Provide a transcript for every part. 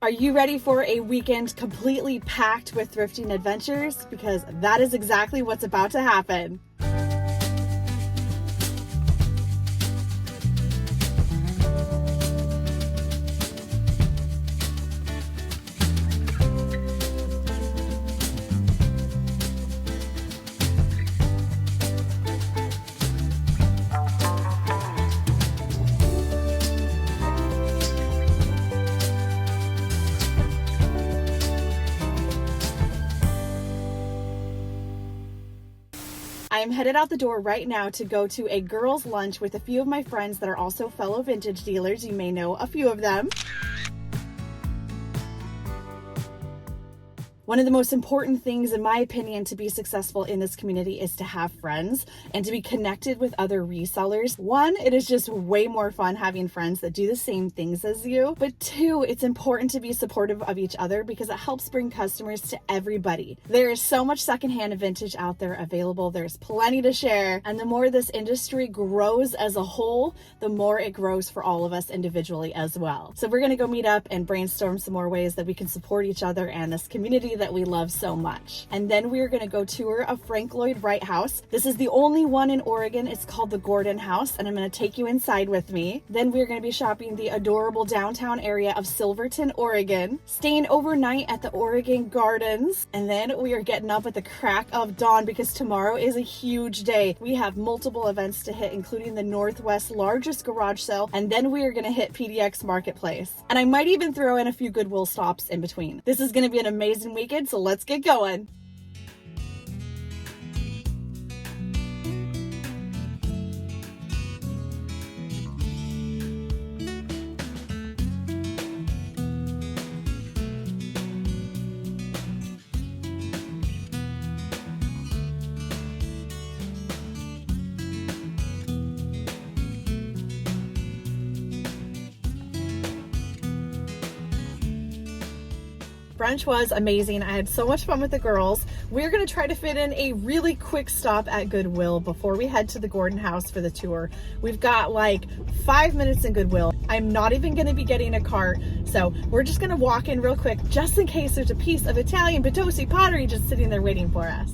Are you ready for a weekend completely packed with thrifting adventures? Because that is exactly what's about to happen. I'm headed out the door right now to go to a girls' lunch with a few of my friends that are also fellow vintage dealers. You may know a few of them. One of the most important things, in my opinion, to be successful in this community is to have friends and to be connected with other resellers. One, it is just way more fun having friends that do the same things as you. But two, it's important to be supportive of each other because it helps bring customers to everybody. There is so much secondhand and vintage out there available. There's plenty to share. And the more this industry grows as a whole, the more it grows for all of us individually as well. So we're going to go meet up and brainstorm some more ways that we can support each other and this community that we love so much. And then we're going to go tour a Frank Lloyd Wright house. This is the only one in Oregon. It's called the Gordon House, and I'm going to take you inside with me. Then we're going to be shopping the adorable downtown area of Silverton, Oregon, staying overnight at the Oregon Gardens, and then we are getting up at the crack of dawn because tomorrow is a huge day. We have multiple events to hit, including the Northwest's largest garage sale, and then we are going to hit PDX Marketplace. And I might even throw in a few Goodwill stops in between. This is going to be an amazing weekend, so let's get going. Brunch was amazing. I had so much fun with the girls. We're going to try to fit in a really quick stop at Goodwill before we head to the Gordon house for the tour. We've got like 5 minutes in Goodwill. I'm not even going to be getting a cart, so we're just going to walk in real quick just in case there's a piece of Italian Potosi pottery just sitting there waiting for us.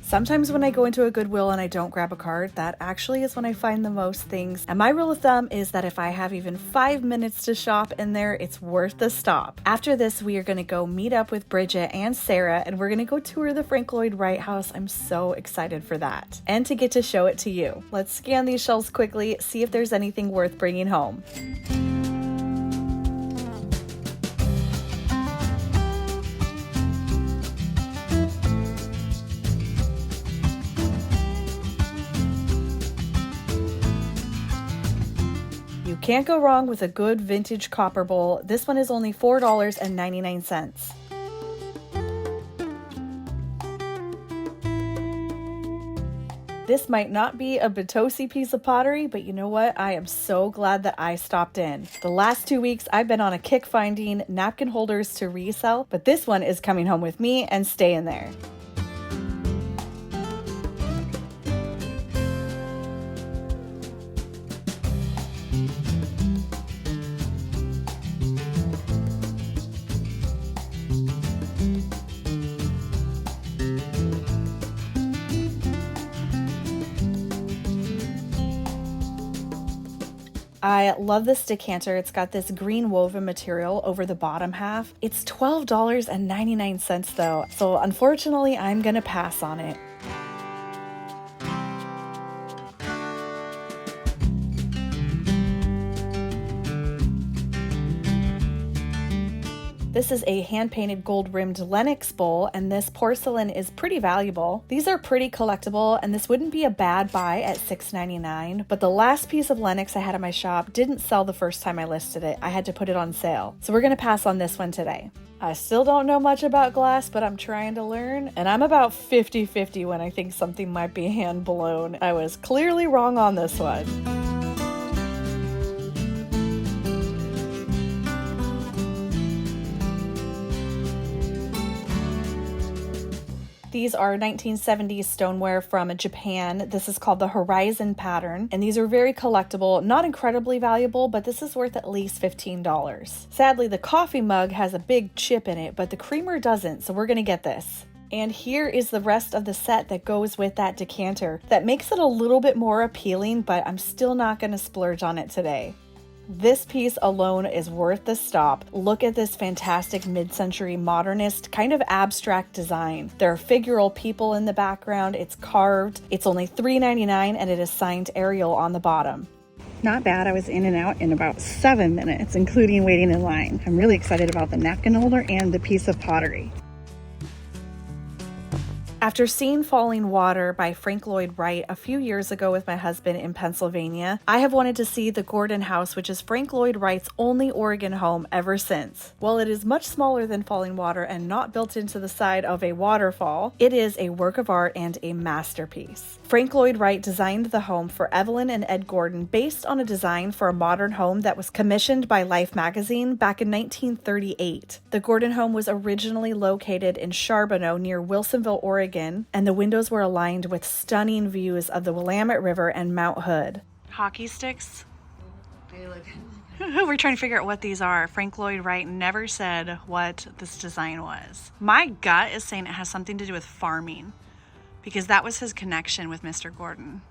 Sometimes when I go into a Goodwill and I don't grab a card, that actually is when I find the most things. And my rule of thumb is that if I have even 5 minutes to shop in there, it's worth the stop. After this, we are going to go meet up with Bridget and Sarah, and we're going to go tour the Frank Lloyd Wright house. I'm so excited for that. And to get to show it to you. Let's scan these shelves quickly, see if there's anything worth bringing home. Can't go wrong with a good vintage copper bowl. This one is only $4.99. This might not be a Potosi piece of pottery, but you know what? I am so glad that I stopped in. The last 2 weeks, I've been on a kick finding napkin holders to resell, but this one is coming home with me and staying there. I love this decanter. It's got this green woven material over the bottom half. It's $12.99 though, so unfortunately I'm gonna pass on it. This is a hand-painted gold-rimmed Lenox bowl, and this porcelain is pretty valuable. These are pretty collectible, and this wouldn't be a bad buy at $6.99, but the last piece of Lenox I had at my shop didn't sell the first time I listed it. I had to put it on sale. So we're gonna pass on this one today. I still don't know much about glass, but I'm trying to learn, and I'm about 50-50 when I think something might be hand-blown. I was clearly wrong on this one. These are 1970s stoneware from Japan. This is called the Horizon pattern, and these are very collectible, not incredibly valuable, but this is worth at least $15. Sadly, the coffee mug has a big chip in it, but the creamer doesn't, so we're gonna get this. And here is the rest of the set that goes with that decanter. That makes it a little bit more appealing, but I'm still not gonna splurge on it today. This piece alone is worth the stop. Look at this fantastic mid-century modernist kind of abstract design. There are figural people in the background. It's carved. It's only $3.99 and it is signed Arial on the bottom. Not bad. I was in and out in about 7 minutes, including waiting in line. I'm really excited about the napkin holder and the piece of pottery. After seeing Falling Water by Frank Lloyd Wright a few years ago with my husband in Pennsylvania, I have wanted to see the Gordon House, which is Frank Lloyd Wright's only Oregon home ever since. While it is much smaller than Falling Water and not built into the side of a waterfall, it is a work of art and a masterpiece. Frank Lloyd Wright designed the home for Evelyn and Ed Gordon based on a design for a modern home that was commissioned by Life magazine back in 1938. The Gordon home was originally located in Charbonneau near Wilsonville, Oregon, and the windows were aligned with stunning views of the Willamette River and Mount Hood. Hockey sticks? We're trying to figure out what these are. Frank Lloyd Wright never said what this design was. My gut is saying it has something to do with farming, because that was his connection with Mr. Gordon.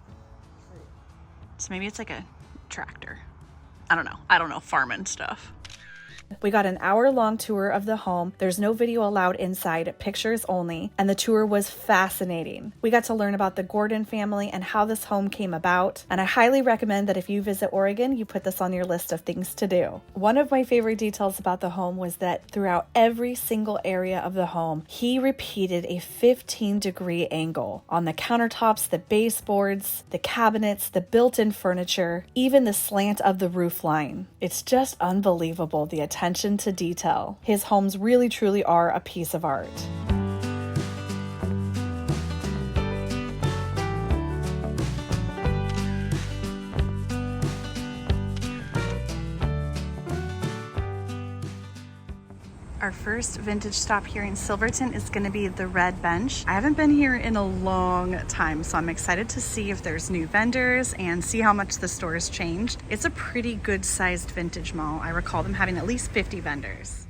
So maybe it's like a tractor. I don't know farming stuff. We got an hour-long tour of the home. There's no video allowed inside, pictures only, and the tour was fascinating. We got to learn about the Gordon family and how this home came about, and I highly recommend that if you visit Oregon, you put this on your list of things to do. One of my favorite details about the home was that throughout every single area of the home, he repeated a 15-degree angle on the countertops, the baseboards, the cabinets, the built-in furniture, even the slant of the roof line. It's just unbelievable, the attention to detail. His homes really truly are a piece of art. Our first vintage stop here in Silverton is going to be the Red Bench. I haven't been here in a long time, so I'm excited to see if there's new vendors and see how much the store has changed. It's a pretty good sized vintage mall. I recall them having at least 50 vendors.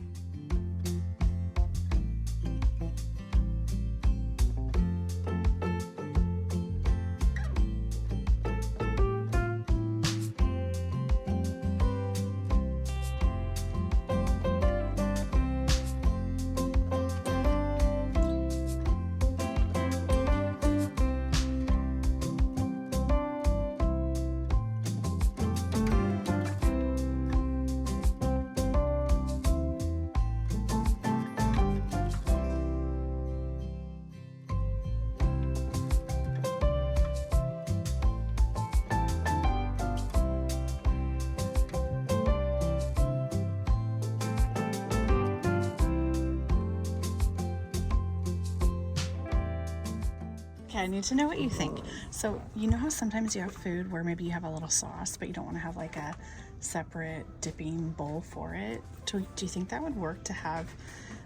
I need to know what you think. So you know how sometimes you have food where maybe you have a little sauce, but you don't want to have like a separate dipping bowl for it? Do you think that would work to have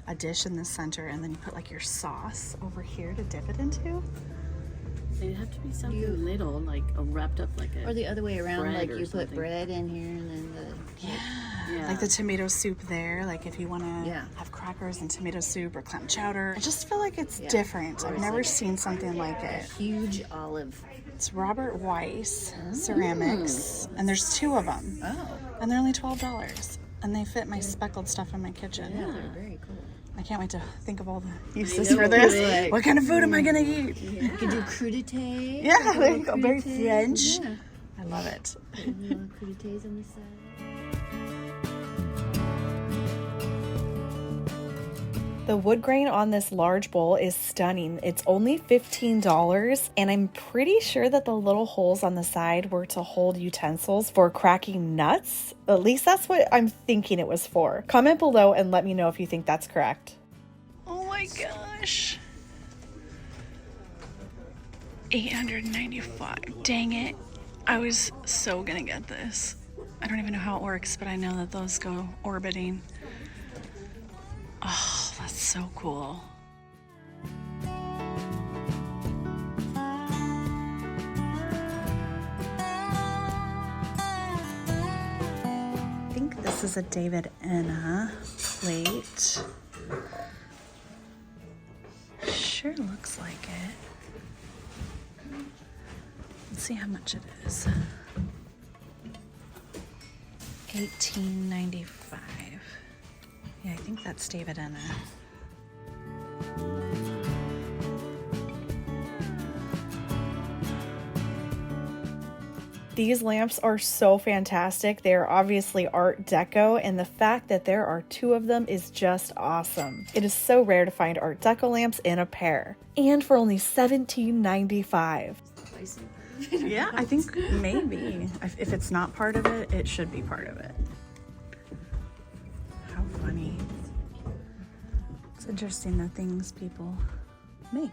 a dish in the center and then you put like your sauce over here to dip it into? It'd have to be something little, like wrapped up like a... Or the other way around, like you something. put bread in here and then the... Yeah. Like the tomato soup there, like if you want to have crackers and tomato soup or clam chowder. I just feel like it's different. I've never seen something like it. Huge olive. It's Robert Weiss ceramics, and there's 2 of them. Oh. And they're only $12. And they fit my speckled stuff in my kitchen. Yeah, they're very cool. I can't wait to think of all the uses for this. Like, what kind of food am I going to eat? You could do crudités. Yeah, there you go. Very French. Yeah. I love it. Crudités on the side. The wood grain on this large bowl is stunning. It's only $15, and I'm pretty sure that the little holes on the side were to hold utensils for cracking nuts. At least that's what I'm thinking it was for. Comment below and let me know if you think that's correct. Oh my gosh. $895. Dang it. I was so gonna get this. I don't even know how it works, but I know that those go orbiting. Oh, that's so cool. This is a David Anna plate. Sure looks like it. Let's see how much it is. $18.95. Yeah, I think that's David Anna. These lamps are so fantastic. They are obviously Art Deco, and the fact that there are two of them is just awesome. It is so rare to find Art Deco lamps in a pair. And for only $17.95. Yeah, I think maybe. If it's not part of it, it should be part of it. How funny. It's interesting the things people make.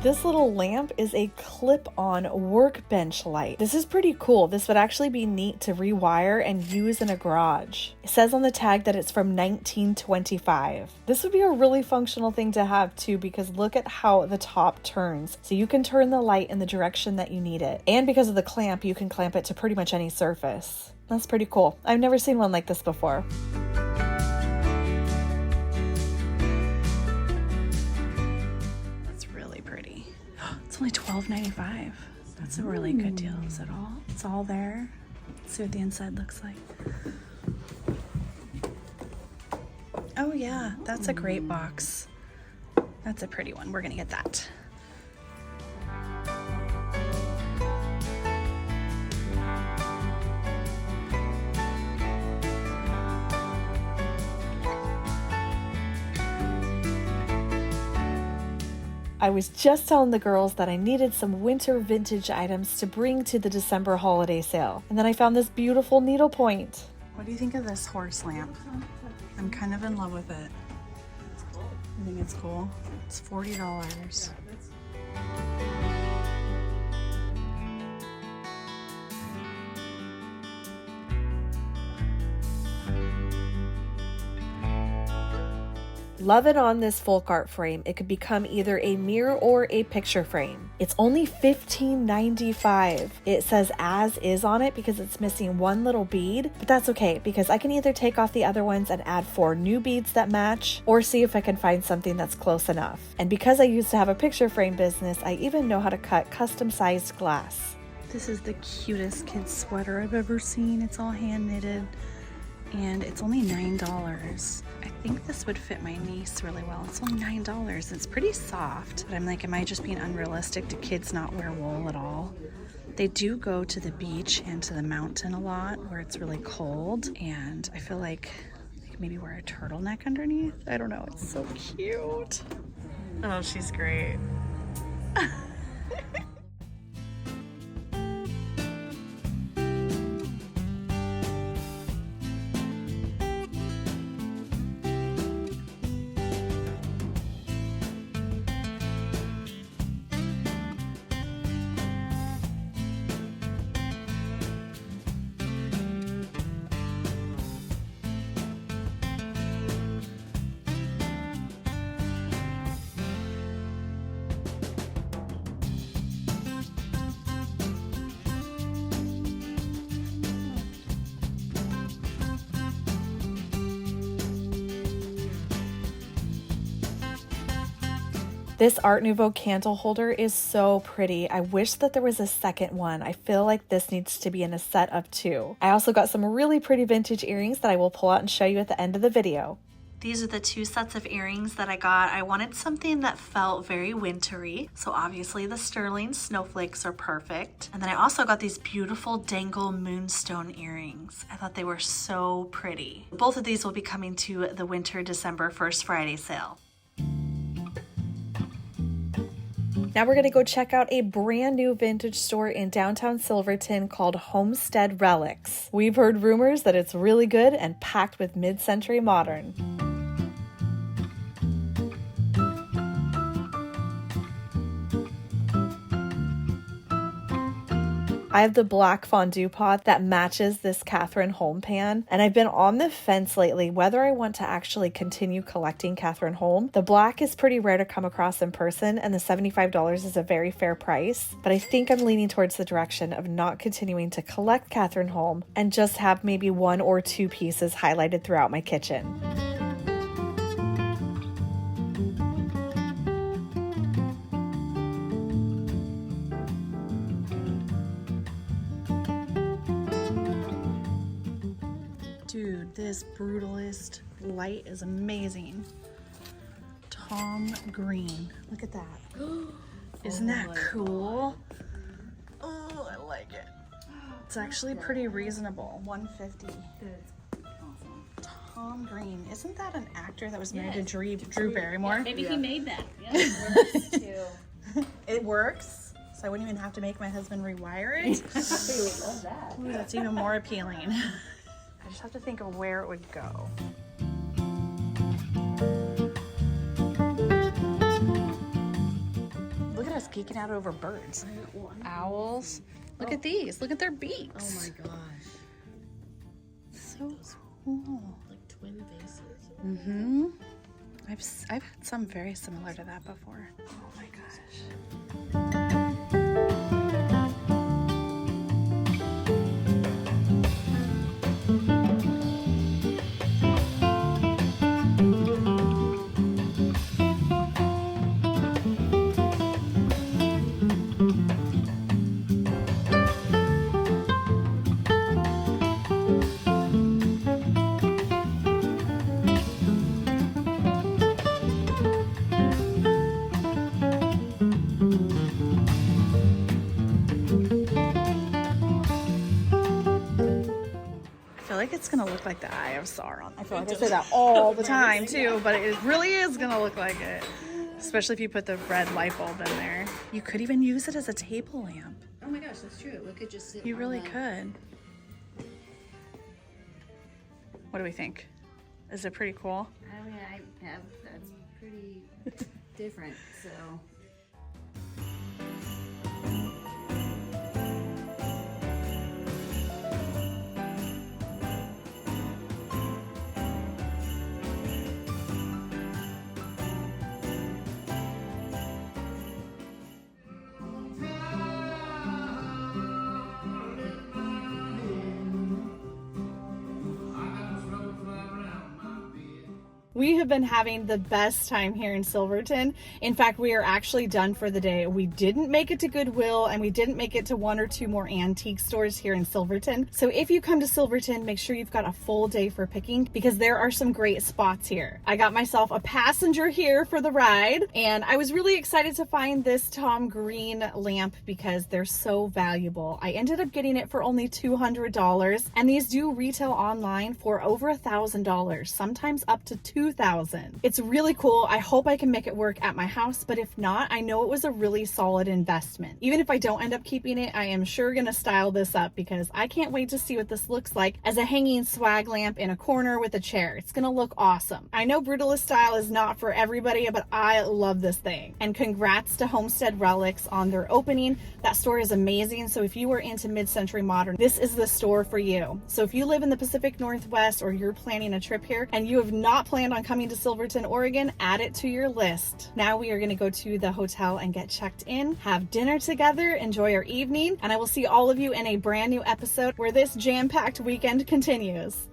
This little lamp is a clip-on workbench light. This is pretty cool. This would actually be neat to rewire and use in a garage. It says on the tag that it's from 1925. This would be a really functional thing to have too, because look at how the top turns. So you can turn the light in the direction that you need it. And because of the clamp, you can clamp it to pretty much any surface. That's pretty cool. I've never seen one like this before. It's only $12.95. That's a really good deal. Is it all? It's all there. Let's see what the inside looks like. Oh yeah, that's a great box. That's a pretty one. We're gonna get that. I was just telling the girls that I needed some winter vintage items to bring to the December holiday sale. And then I found this beautiful needlepoint. What do you think of this horse lamp? I'm kind of in love with it. I think it's cool. It's $40. Love it on this folk art frame. It could become either a mirror or a picture frame. It's only $15.95. It says as is on it because it's missing one little bead, but that's okay because I can either take off the other ones and add 4 new beads that match or see if I can find something that's close enough. And because I used to have a picture frame business, I even know how to cut custom sized glass. This is the cutest kid's sweater I've ever seen. It's all hand knitted. And it's only $9. I think this would fit my niece really well. It's only $9. It's pretty soft, but I'm like, am I just being unrealistic? Do kids not wear wool at all? They do go to the beach and to the mountain a lot where it's really cold, and I feel like they could maybe wear a turtleneck underneath. I don't know. It's so cute. Oh, she's great. This Art Nouveau candle holder is so pretty. I wish that there was a second one. I feel like this needs to be in a set of 2. I also got some really pretty vintage earrings that I will pull out and show you at the end of the video. These are the 2 sets of earrings that I got. I wanted something that felt very wintry, so obviously the sterling snowflakes are perfect. And then I also got these beautiful dangle moonstone earrings. I thought they were so pretty. Both of these will be coming to the winter December 1st Friday sale. Now we're gonna go check out a brand new vintage store in downtown Silverton called Homestead Relics. We've heard rumors that it's really good and packed with mid-century modern. I have the black fondue pot that matches this Catherine Holm pan, and I've been on the fence lately whether I want to actually continue collecting Catherine Holm. The black is pretty rare to come across in person, and the $75 is a very fair price, but I think I'm leaning towards the direction of not continuing to collect Catherine Holm and just have maybe 1 or 2 pieces highlighted throughout my kitchen. Dude, this Brutalist light is amazing. Tom Green. Look at that. Isn't that cool? Oh, I like it. It's actually pretty reasonable. $150. Tom Green. Isn't that an actor that was married to Drew Barrymore? Yeah, maybe he made that. Yeah. It works. So I wouldn't even have to make my husband rewire it. Love that. Ooh, that's even more appealing. I just have to think of where it would go. Look at us geeking out over birds. Owls. Look at these. Look at their beaks. Oh my gosh. So cool. Like twin faces. Mm-hmm. I've had some very similar to that before. Oh my gosh. It's gonna look like the Eye of Sauron. I feel like I say that all the time too, but it really is gonna look like it. Especially if you put the red light bulb in there. You could even use it as a table lamp. Oh my gosh, that's true. We could just sit. You on really the- could. What do we think? Is it pretty cool? I mean, that's pretty different. So. We have been having the best time here in Silverton. In fact, we are actually done for the day. We didn't make it to Goodwill and we didn't make it to 1 or 2 more antique stores here in Silverton. So if you come to Silverton, make sure you've got a full day for picking because there are some great spots here. I got myself a passenger here for the ride and I was really excited to find this Tom Green lamp because they're so valuable. I ended up getting it for only $200 and these do retail online for over $1,000, sometimes up to $2,000. It's really cool. I hope I can make it work at my house, but if not, I know it was a really solid investment. Even if I don't end up keeping it, I am sure gonna style this up because I can't wait to see what this looks like as a hanging swag lamp in a corner with a chair. It's gonna look awesome. I know Brutalist style is not for everybody, but I love this thing. And congrats to Homestead Relics on their opening. That store is amazing. So if you are into mid-century modern, this is the store for you. So if you live in the Pacific Northwest or you're planning a trip here and you have not planned on coming to Silverton, Oregon, add it to your list. Now we are going to go to the hotel and get checked in, have dinner together, enjoy our evening, and I will see all of you in a brand new episode where this jam-packed weekend continues.